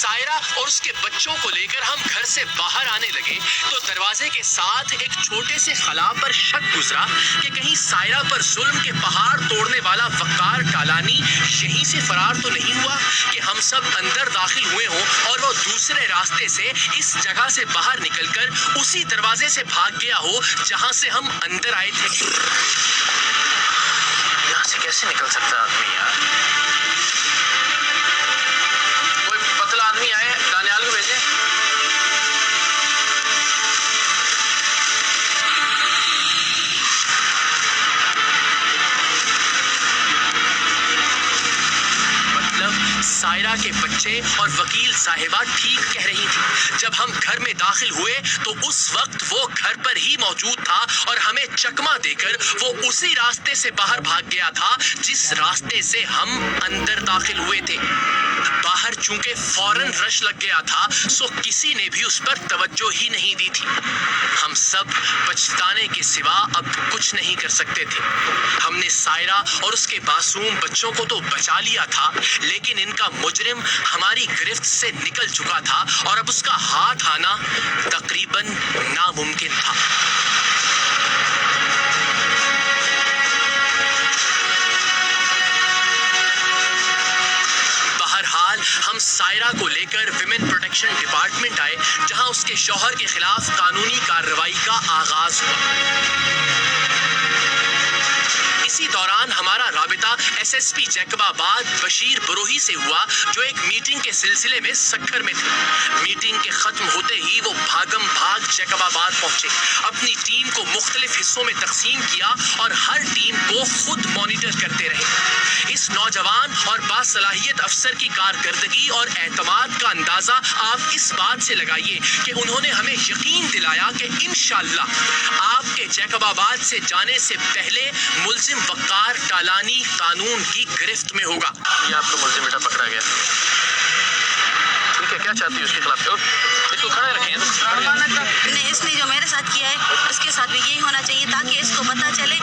سائرہ اور اس کے بچوں کو لے کر ہم گھر سے باہر آنے لگے تو دروازے کے ساتھ ایک چھوٹے سے خلا پر شک گزرا کہ کہیں سائرہ پر ظلم کے پہاڑ توڑنے والا وقار ٹالانی یہیں سے فرار تو نہیں ہوا کہ ہم سب اندر داخل ہوئے ہوں اور وہ دوسرے راستے سے اس جگہ سے باہر نکل کر اسی دروازے سے بھاگ گیا ہو جہاں سے ہم اندر آئے تھے۔ یہاں سے کیسے نکل سکتا آدمی یار؟ کوئی پتلا آدمی آئے، دانیال کو بھیجے۔ سائرہ کے بچے اور وکیل صاحبہ ٹھیک کہہ رہی تھی۔ جب ہم گھر میں داخل ہوئے تو اس وقت وہ گھر پر ہی موجود تھا اور ہمیں چکما دے کر وہ اسی راستے سے باہر بھاگ گیا تھا جس راستے سے ہم اندر داخل ہوئے تھے۔ باہر چونکہ فوراً رش لگ گیا تھا سو کسی نے بھی اس پر توجہ ہی نہیں دی تھی۔ ہم سب پچھتانے کے سوا اب کچھ نہیں کر سکتے تھے۔ ہم نے سائرہ اور اس کے معصوم بچوں کو تو بچا لیا تھا لیکن ان کا مجرم ہماری گرفت سے نکل چکا تھا اور اب اس کا ہاتھ آنا تقریباً ناممکن تھا۔ بہرحال ہم سائرہ کو لے کر ویمن پروٹیکشن ڈپارٹمنٹ آئے جہاں اس کے شوہر کے خلاف قانونی کارروائی کا آغاز ہوا۔ اسی دوران ہمارا رابطہ ایس ایس پی جیکب آباد بشیر بروہی سے ہوا جو ایک میٹنگ کے سلسلے میں سکھر میں تھے۔ میٹنگ کے ختم ہوتے ہی وہ بھاگم بھاگ جیکب آباد پہنچے، اپنی ٹیم کو مختلف حصوں میں تقسیم کیا اور ہر ٹیم کو خود مانیٹر کرتے رہے۔ اس نوجوان اور باصلاحیت افسر کی کارکردگی اور اعتماد کا اندازہ آپ اس بات سے لگائیے کہ انہوں نے ہمیں یقین دلایا کہ انشاءاللہ آپ کے جیکب آباد سے جانے سے پہلے ملزم وقار ٹالانی قانون کی گرفت میں ہوگا۔ یہ آپ کا ملزم بیٹا پکڑا گیا، ٹھیک ہے؟ کیا چاہتی ہے اس کے خلاف؟ اس کو کھڑے رکھیں۔ اس نے جو میرے ساتھ کیا ہے اس کے ساتھ بھی یہی ہونا چاہیے تاکہ اس کو پتہ چلے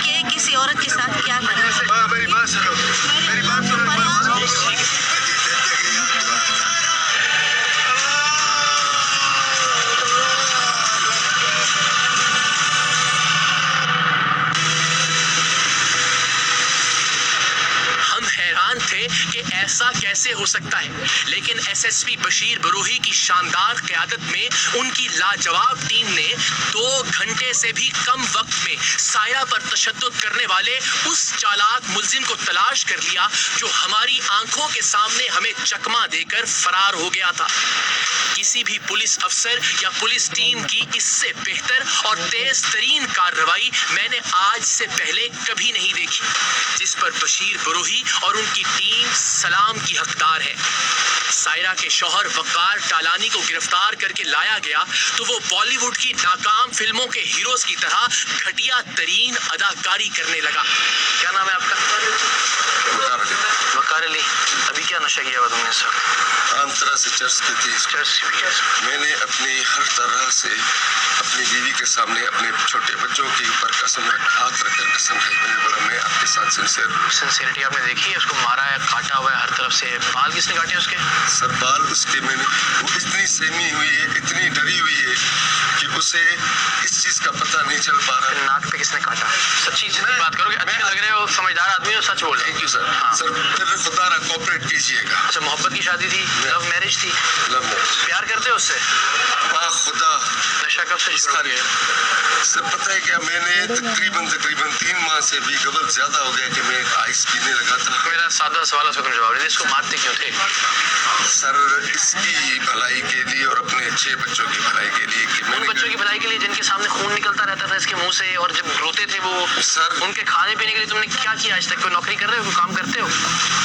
کہ کسی عورت کے ساتھ کیا کرنا ہے۔ میری بات سنو، میری بات سنو۔ تھے کہ ایسا کیسے ہو سکتا ہے، لیکن S S P Bashir Brohi کی شاندار قیادت میں ان کی لاجواب ٹیم نے 2 گھنٹے سے بھی کم وقت میں سائرہ پر تشدد کرنے والے اس چالاک ملزم کو تلاش کر لیا جو ہماری آنکھوں کے سامنے ہمیں چکما دے کر فرار ہو گیا تھا۔ کسی بھی پولیس افسر یا پولیس ٹیم کی اس سے بہتر اور تیز ترین کارروائی میں نے آج سے پہلے کبھی نہیں دیکھی، جس پر بشیر بروہی اور ان کی ٹیم سلام کی حقدار ہے۔ سائرہ کے شوہر وقار ٹالانی کو گرفتار کر کے لایا گیا تو وہ بالی ووڈ کی ناکام فلموں کے ہیروز کی طرح گھٹیا ترین اداکاری کرنے لگا۔ کیا نام ہے آپ کا؟ وقار علی۔ ابھی کیا نشہ کیا ہوا تم نے سر؟ عام طرح سے چرس کی تھی۔ میں نے اپنی ہر طرح سے اپنی بیوی کے سامنے اپنے چھوٹے بچوں کے اوپر ہاتھ رکھ کر قسم کھائی۔ میں نے بولا میں آپ کے ساتھ سنسیئرٹی آپ نے دیکھی ہے؟ اس کو مارا ہے، کاٹا ہوا ہے ہر طرف سے۔ بال کس نے کاٹے اس کے؟ سر بال اس کے میں نے وہ اتنی سہمی ہوئی ہے، اتنی ڈری ہوئی ہے کہ اسے اس چیز کا پتہ نہیں چل پا رہا۔ ناک پہ کس نے کاٹا؟ سچی بات کرو گے، اچھے لگ رہے ہو، سمجھدار آدمی ہو، سچ بول رہے۔ Thank you sir. سر پھر خدا را کوپریٹ کیجیے گا۔ اچھا، محبت کی شادی تھی؟ لو میرج تھی؟ Love marriage. پیار کرتے ہو اس سے؟ با خدا۔ نشہ کب سے شروع کیا؟ سر پتہ ہے کیا، میں نے تقریباً 3 ماہ سے بھی قبل زیادہ ہو گیا کہ میں آئس پینے لگا تھا۔ میرا سادہ سوال اس کو جواب دیں، اس کو مارتے کیوں تھے؟ سر اس کی بھلائی کے لیے اور اپنے 6 بچوں کی بھلائی کے لیے کہ ان بچوں کی بھلائی کے لیے جن کے سامنے خون نکلتا رہتا تھا اس کے منہ سے، اور جب روتے تھے وہ سر ان کے کھانے پینے کے لیے تم نے کیا کیا آج تک؟ کوئی نوکری کر رہے ہو، کوئی کام کرتے ہو؟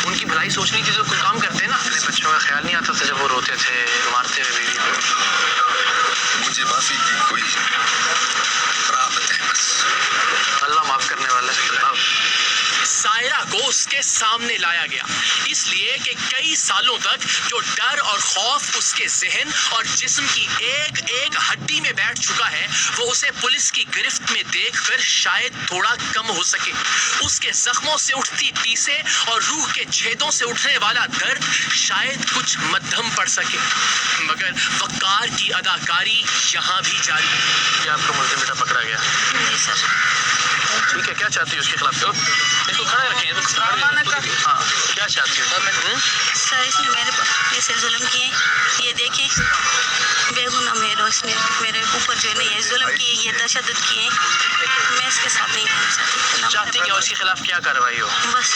ان کی بھلائی سوچنی تھی تو کوئی کام کرتے نا۔ اپنے بچوں کا خیال نہیں آتا تھا جب وہ روتے تھے مارتے ہوئے بیوی کو؟ مجھے معافی کی کوئی رابط ہے بس۔ اللہ معاف کرنے والا ہے۔ سائرہ کو اس کے سامنے لایا گیا، اس لیے کہ کئی سالوں تک جو ڈر اور خوف اس کے ذہن اور جسم کی ایک ایک ہڈی میں بیٹھ چکا ہے، وہ اسے پولیس کی گرفت میں دیکھ کر شاید تھوڑا کم ہو سکے۔ اس کے زخموں سے اٹھتی ٹیسیں اور روح کے چھیدوں سے اٹھنے والا درد شاید کچھ مدھم پڑ سکے، مگر وقار کی اداکاری یہاں بھی جاری ہے۔ یہ آپ کا ملزم بیٹا پکڑا گیا، جی سر۔ ٹھیک ہے، کیا چاہتی ہو اس کے خلاف؟ اس کو کھڑے رکھیں، ہاں، کیا چاہتی ہو؟ سر اس نے میرے ایسے ظلم کیے، یہ دیکھیں بے گناہ میرا، اس نے میرے اوپر جو ہے نا یہ ظلم کیے، یہ تشدد کیے، میں اس کے ساتھ نہیں رہنا چاہتی کہ اس کے خلاف کیا کارروائی ہو؟ بس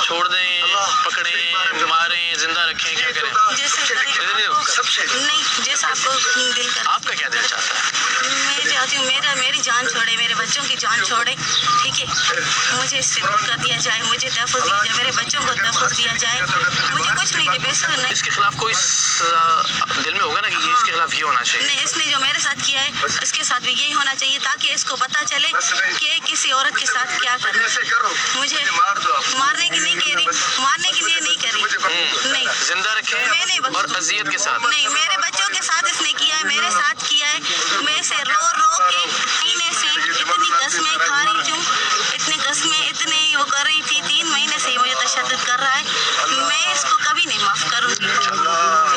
چھوڑ دیں، پکڑیں، ماریں، زندہ رکھیں، کیا کریں؟ جیسے نہیں، جیسا آپ کو دل کر۔ آپ کا کیا دل چاہتا ہے؟ میں چاہتی ہوں میری جان چھوڑے، میرے بچوں کی جان چھوڑے، ٹھیک ہے، مجھے اس سے دھوکہ دیا جائے، مجھے تحفظ دیا جائے، میرے بچوں کو تحفظ دیا جائے، مجھے کچھ نہیں دے، بس نہیں۔ اس کے خلاف کوئی دل میں ہوگا نا کہ یہ اس کے خلاف یہ ہونا چاہیے؟ نہیں، اس نے جو میرے ساتھ کیا ہے اس کے ساتھ بھی یہی ہونا چاہیے، تاکہ اس کو پتہ چلے کہ کسی عورت کے ساتھ کیا کرنا ہے۔ مجھے مارنے کی نہیں کہہ رہی، مارنے کے لیے نہیں کہہ رہی، نہیں، زندہ رکھیں میں نہیں اور اذیت کے ساتھ۔ نہیں، میرے بچوں کے ساتھ اس نے کیا ہے، میرے ساتھ کیا ہے، میں اسے رو رو کے پینے سے اتنی قسمیں کھا رہی ہوں، اتنی قسمیں اتنی وہ کر رہی تھی، 3 مہینے سے مجھے تشدد کر رہا ہے، میں اس کو کبھی نہیں معاف کروں گی۔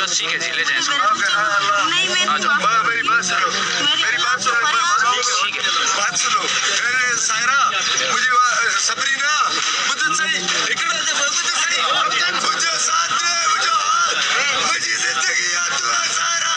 بس ٹھیک ہے جی، لے جائیں اس کو۔ نہیں، میں نہیں معاف کروں گی۔ میری بات سنو، میری بات سنو، ٹھیک ہے، بات سنو، سائرہ، مجھے سبرینا، مجھے صحیح اکڑا دے، مجھے صحیح، مجھے ساتھ دے، مجھے ہاتھ، مجھے زندگی یاد تو ہے سائرہ۔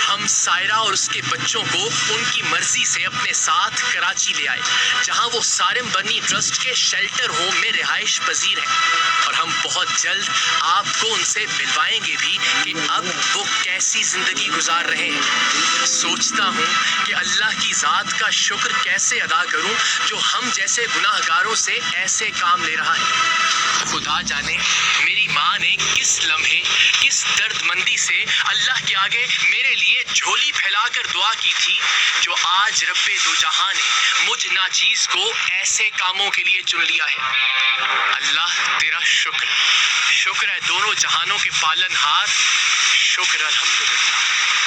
ہم سائرہ اور اس کے بچوں کو ان کی مرضی سے اپنے ساتھ کراچی لے آئے، جہاں وہ سارم بنی ٹرسٹ کے شیلٹر ہوم میں رہائش پذیر ہیں، اور ہم بہت جلد آپ کو ان سے ملوائیں گے بھی کہ اب وہ کیسی زندگی گزار رہے ہیں۔ سوچتا ہوں کہ اللہ کی ذات کا شکر کیسے ادا کروں جو ہم جیسے گناہ گاروں سے ایسے کام لے رہا ہے۔ خدا جانے میری ماں نے کس لمحے، کس درد مندی سے اللہ کے آگے میرے لیے جھولی پھیلا کر دعا کی تھی، جو آج رب دو جہاں نے مجھ ناچیز کو ایسے کاموں کے لیے چن لیا ہے۔ اللہ تیرا شکر، شکر ہے دونوں جہانوں کے پالن ہار، شکر الحمدللہ۔